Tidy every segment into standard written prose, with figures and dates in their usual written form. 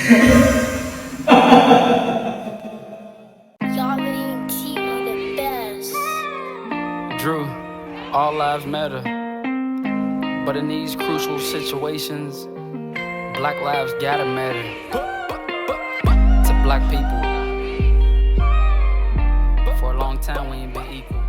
Y'all ain't TV the best. Drew, all lives matter. But in these crucial situations, black lives gotta matter. To black people. For a long time we ain't been equal.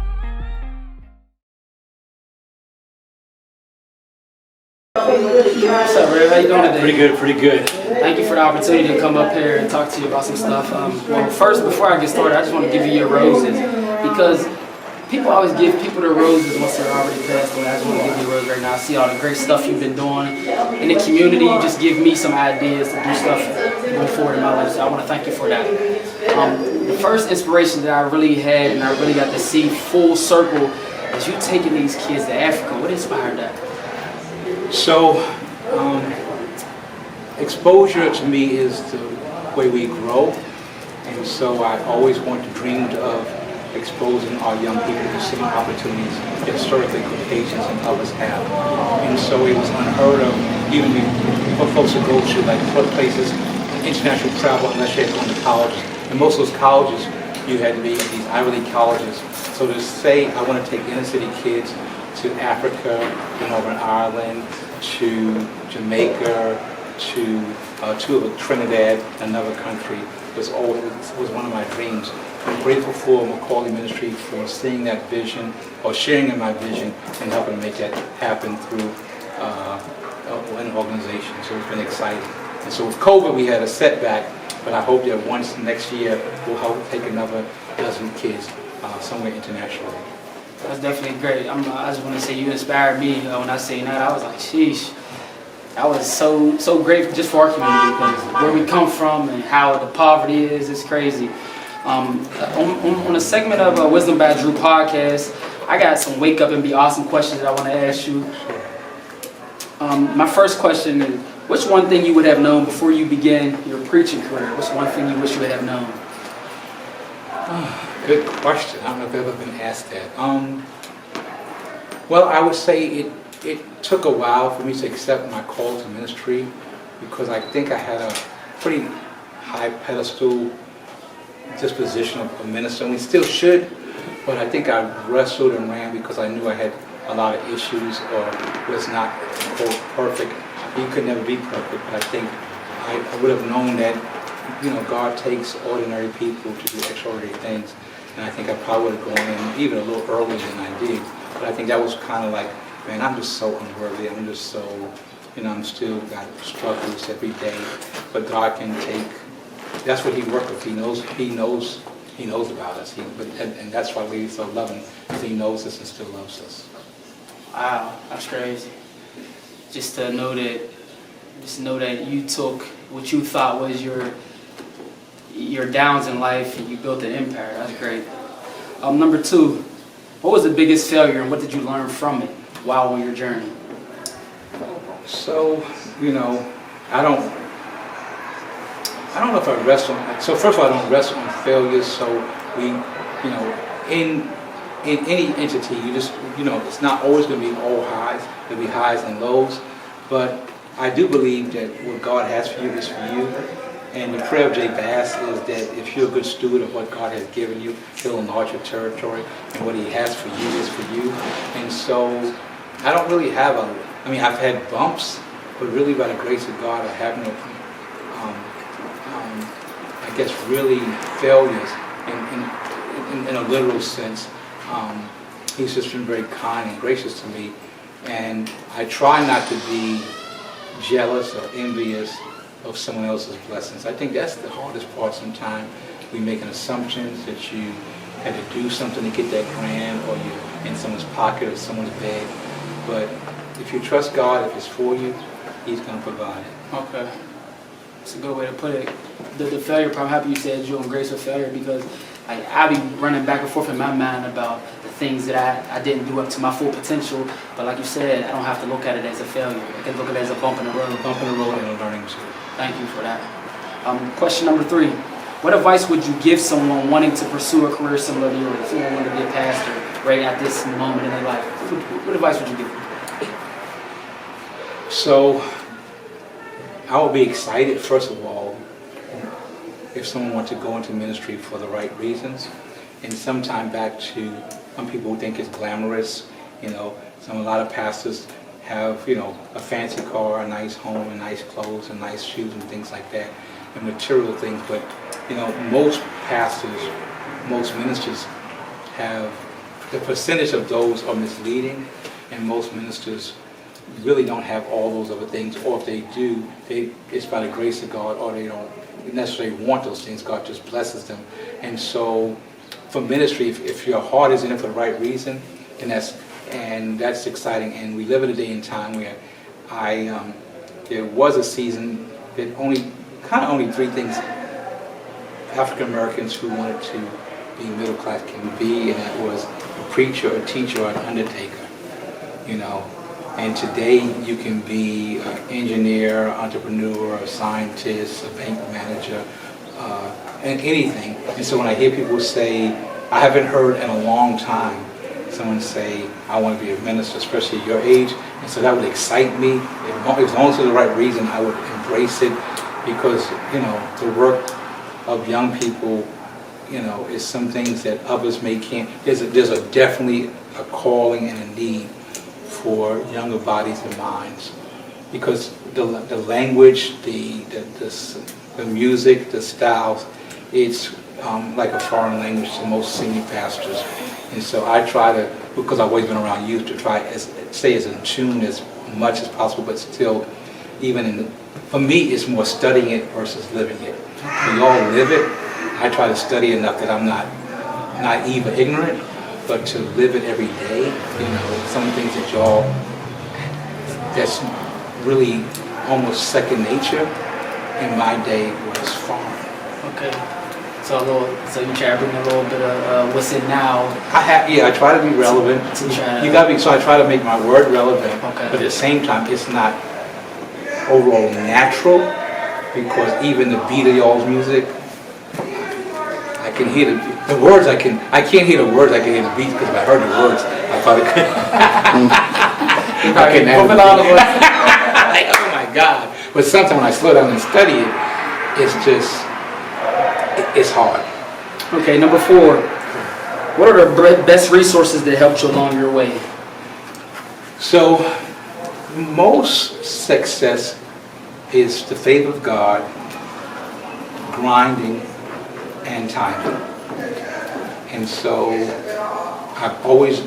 What's up, Ray? How you doing today? Pretty good, pretty good. Thank you for the opportunity to come up here and talk to you about some stuff. Well, first, before I get started, I just want to give you your roses because people always give people their roses once they're already passed away. I just want to give you a rose right now. I see all the great stuff you've been doing in the community. You just give me some ideas to do stuff going forward in my life, so I want to thank you for that. The first inspiration that I really had and I really got to see full circle is you taking these kids to Africa. What inspired that? So, exposure to me is the way we grow, and so I always dreamed of exposing our young people to the same opportunities that historically Caucasians and others have. And so it was unheard of even for folks to go to like places, international travel, unless you had gone to colleges. And most of those colleges, you had to be at these Ivy League colleges. So to say I want to take inner city kids to Africa, to Northern Ireland, to Jamaica, to Trinidad, another country, was one of my dreams. I'm grateful for Macaulay Ministry for seeing that vision, or sharing in my vision, and helping make that happen through an organization. So it's been exciting. And so with COVID, we had a setback, but I hope that once next year, we'll help take another dozen kids somewhere internationally. That's definitely great. I just want to say you inspired me when I say that. I was like, sheesh. That was so great just for our community because where we come from and how the poverty is, it's crazy. On a segment of Wisdom by Drew podcast, I got some wake up and be awesome questions that I want to ask you. My first question is, what's one thing you would have known before you began your preaching career? What's one thing you wish you would have known? Good question. I don't know if I've ever been asked that. Well, I would say it took a while for me to accept my call to ministry because I think I had a pretty high pedestal disposition of a minister, and we still should, but I think I wrestled and ran because I knew I had a lot of issues or was not, quote, perfect. You could never be perfect, but I think I would have known that, God takes ordinary people to do extraordinary things. And I think I probably would have gone in even a little earlier than I did. But I think that was kind of like, man, I'm just so unworthy. I'm just so, I'm still got struggles every day. But God can take, that's what He works with. He knows about us. And that's why we're so loving, because He knows us and still loves us. Wow, that's crazy. Just to know that you took what you thought was your downs in life and you built an empire. That's great. Number two, what was the biggest failure and what did you learn from it while on your journey? So, I don't know if I wrestle. So first of all, I don't wrestle on failures. So we, in any entity, you just, it's not always going to be all highs. There'll be highs and lows. But I do believe that what God has for you is for you. And the prayer of Jabez is that if you're a good steward of what God has given you, He'll enlarge your territory, and what He has for you is for you. And so I don't really have I've had bumps, but really by the grace of God, I have no, I guess, really failures in a literal sense. He's just been very kind and gracious to me. And I try not to be jealous or envious of someone else's blessings. I think that's the hardest part sometimes. We making assumptions that you had to do something to get that grant, or you're in someone's pocket or someone's bag. But if you trust God, if it's for you, He's going to provide it. Okay. That's a good way to put it. The failure part, I'm happy you said you'll embrace a failure because I be running back and forth in my mind about the things that I didn't do up to my full potential. But like you said, I don't have to look at it as a failure. I can look at it as a bump in the road. Bump in the road and a learning too. Thank you for that. Question number 3. What advice would you give someone wanting to pursue a career similar to yours? Someone wanting to be a pastor right at this moment in their life. What advice would you give them? So I will be excited, first of all, if someone wants to go into ministry for the right reasons. And sometime back to, some people think it's glamorous, you know, a lot of pastors have, you know, a fancy car, a nice home, and nice clothes, and nice shoes, and things like that, and material things. But, you know, most pastors, most ministers have, the percentage of those are misleading, and most ministers really don't have all those other things, or if they do, it's by the grace of God, or they don't necessarily want those things. God just blesses them. And so for ministry, if your heart is in it for the right reason, and that's exciting. And we live in a day and time where there was a season that only three things African Americans who wanted to be middle class can be, and that was a preacher, a teacher, or an undertaker, you know. And today you can be an engineer, entrepreneur, a scientist, a bank manager, and anything. And so when I hear people say, I haven't heard in a long time someone say, I want to be a minister, especially at your age, and so that would excite me. As long as it's the right reason, I would embrace it, because, you know, the work of young people, you know, is some things that others can't. There's definitely a calling and a need for younger bodies and minds, because the language, the music, the styles, it's like a foreign language to most senior pastors. And so I try to, because I've always been around youth, to try stay as in tune as much as possible, but still, for me, it's more studying it versus living it. We all live it. I try to study enough that I'm not naive or ignorant, but to live it every day. You know, some things that's really almost second nature in my day was foreign. Okay. So you try to bring a little bit of what's in now. I try to be relevant. So I try to make my word relevant. Okay. But at the same time, it's not overall natural, because even the beat of y'all's music, I can hear the words. I can't hear the words. I can hear the beats, because if I heard the words, I probably could. I can never. Like, oh my God! But sometimes when I slow down and study it, it's hard. Okay, number 4. What are the best resources that helped you along your way? So, most success is the favor of God, grinding, and timing. And so, I've always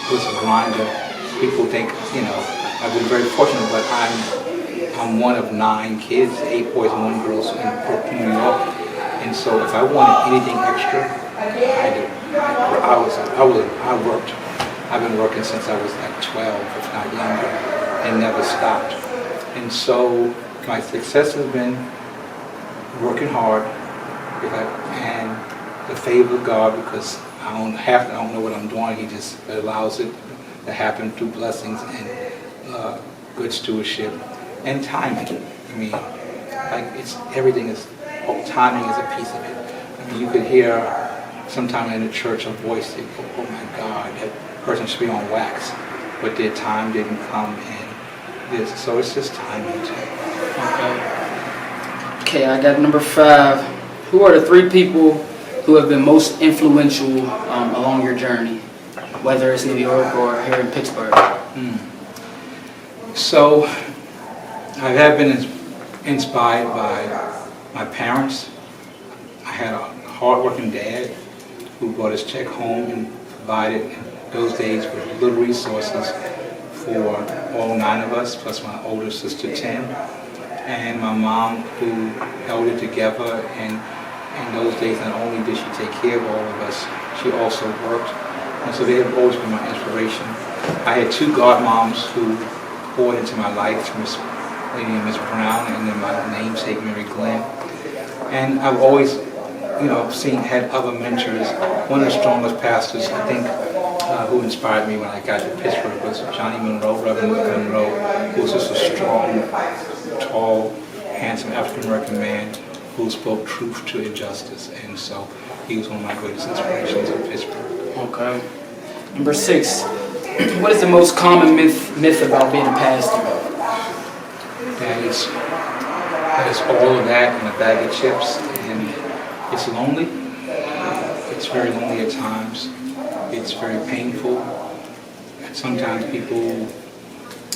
was a grinder. People think, you know, I've been very fortunate, but I'm one of 9 kids, 8 boys and 1 girl in Brooklyn, New York. And so if I wanted anything extra, I did. I worked. I've been working since I was like 12, if not younger, and never stopped. And so my success has been working hard, and the favor of God, because I don't know what I'm doing. He just allows it to happen through blessings and good stewardship and timing. I mean, like everything is. Timing is a piece of it. I mean, you could hear sometime in the church a voice say, oh my God, that person should be on wax, but their time didn't come, and so it's just timing too. Okay, I got number 5. Who are the 3 people who have been most influential along your journey, whether it's New York or here in Pittsburgh? So I have been inspired by my parents. I had a hard-working dad who brought his check home and provided, in those days, with little resources for all 9 of us, plus my older sister, 10. And my mom, who held it together, and in those days, not only did she take care of all of us, she also worked. And so they have always been my inspiration. I had 2 godmoms who poured into my life, Miss Lady and Miss Brown, and then my namesake, Mary Glenn. And I've always, had other mentors. One of the strongest pastors, I think, who inspired me when I got to Pittsburgh was Johnny Monroe, Reverend Monroe, who was just a strong, tall, handsome African-American man who spoke truth to injustice. And so he was one of my greatest inspirations in Pittsburgh. Okay. Number 6, what is the most common myth about being a pastor? That is all of that and a bag of chips, and It's lonely. It's very lonely at times. It's very painful. And sometimes people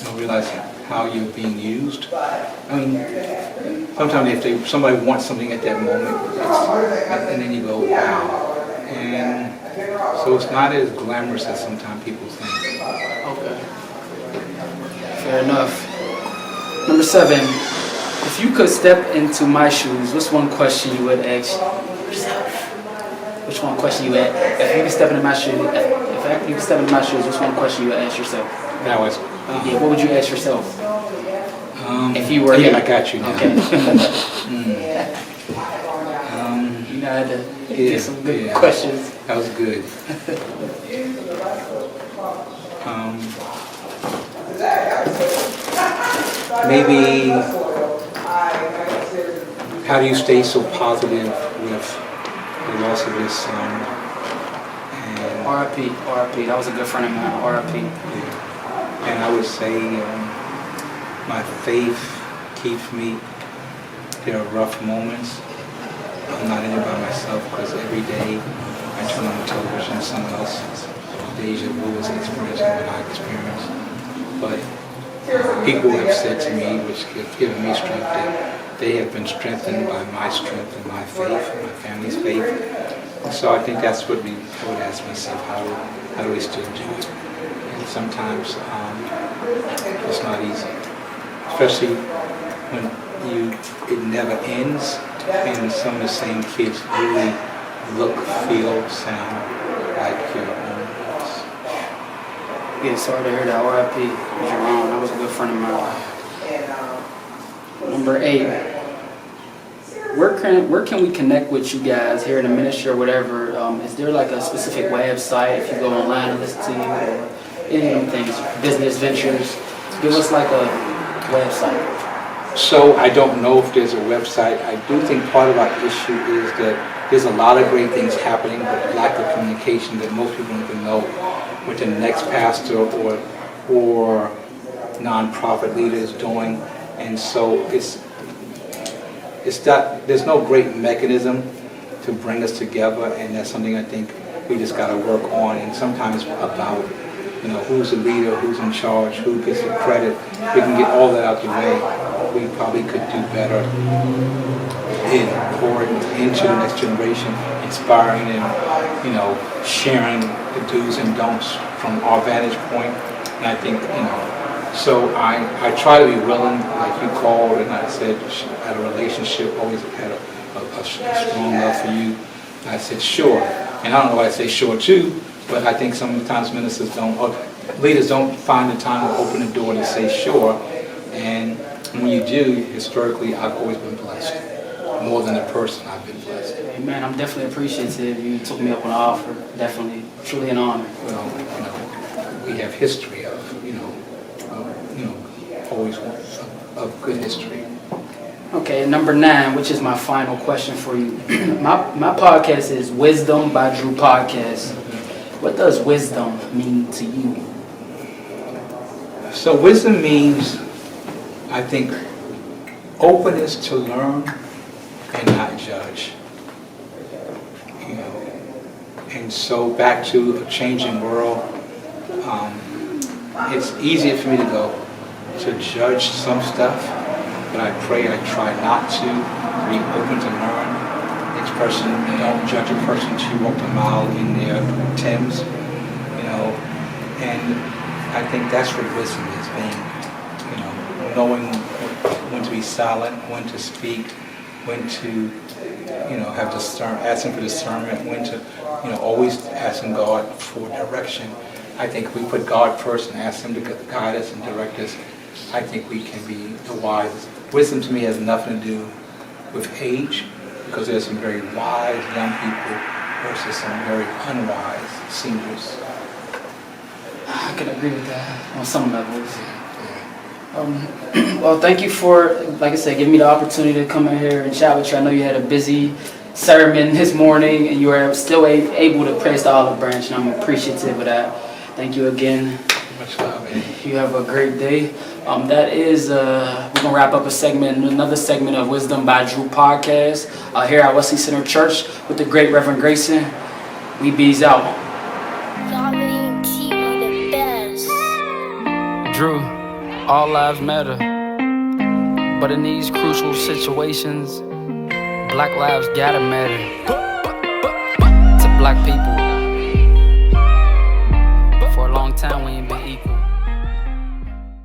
don't realize how you're being used. I mean, sometimes if somebody wants something at that moment, and then you go, wow. And so it's not as glamorous as sometimes people think. Okay. Fair enough. Number 7. If you could step into my shoes, what's one question you would ask yourself? Which one question you would, if you could step into my shoes, if you could step into my shoes, what's one question you would ask yourself? That was. Yeah, what would you ask yourself? If you were yeah, here. I got you now. Okay. Mm. You know, I had to get some good questions. That was good. Maybe, how do you stay so positive with the loss of your son? And, RIP, that was a good friend of mine, RIP. yeah. And I would say my faith keeps me. There are rough moments. I'm not in it by myself because every day I turn on the television, someone else's deja vu is experiencing what I experienced. But people have said to me, which have given me strength, that they have been strengthened by my strength and my faith, and my family's faith. And so I think that's what I would ask myself, how do we still do it? And sometimes it's not easy, especially when it never ends, and some of the same kids really look, feel, sound like your own voice. Yeah, sorry to hear that. RIP, Jerome. That was a good friend of mine. Number 8. Where can we connect with you guys here in the ministry or whatever? Is there like a specific website if you go online and listen to you, or any of them things, business ventures? Give us like a website. So I don't know if there's a website. I do think part of our issue is that there's a lot of great things happening, but lack of communication that most people don't even know what the next pastor or nonprofit leader is doing. And so there's no great mechanism to bring us together, and that's something I think we just got to work on. And sometimes about, who's the leader, who's in charge, who gets the credit. We can get all that out the way. We probably could do better in pouring into the next generation, inspiring and, sharing the do's and don'ts from our vantage point. And I think, so I try to be willing, like you called and I said, I had a relationship, always had a strong love for you. And I said, sure. And I don't know why I say sure too, but I think sometimes ministers leaders don't find the time to open the door to say sure. And when you do, historically, I've always been blessed. More than a person, I've been blessed. Man, I'm definitely appreciative. You took me up on the offer. Definitely, truly an honor. Well, we have history of, always of good history. Okay, number 9, which is my final question for you. my podcast is Wisdom by Drew Podcast. What does wisdom mean to you? So wisdom means, I think, openness to learn and not judge. And so back to a changing world, it's easier for me to judge some stuff, but I pray I try not to be open to learn. Expression, don't judge a person until you walk a mile in their Timbs, and I think that's what wisdom is, being, knowing when to be silent, when to speak, when to, have asking for discernment, when to, always asking God for direction. I think if we put God first and ask Him to guide us and direct us, I think we can be the wisest. Wisdom to me has nothing to do with age, because there's some very wise young people versus some very unwise seniors. I can agree with that on some levels. Well, thank you for, like I said, giving me the opportunity to come in here and chat with you. I know you had a busy sermon this morning, and you were still able to praise the olive branch, and I'm appreciative of that. Thank you again. Much love, man. You have a great day. That is, we're going to wrap up another segment of Wisdom by Drew podcast here at Wesley Center Church with the great Reverend Grayson. We bees out. Y'all T the best. Drew, all lives matter. But in these crucial situations, Black lives gotta matter. To Black people,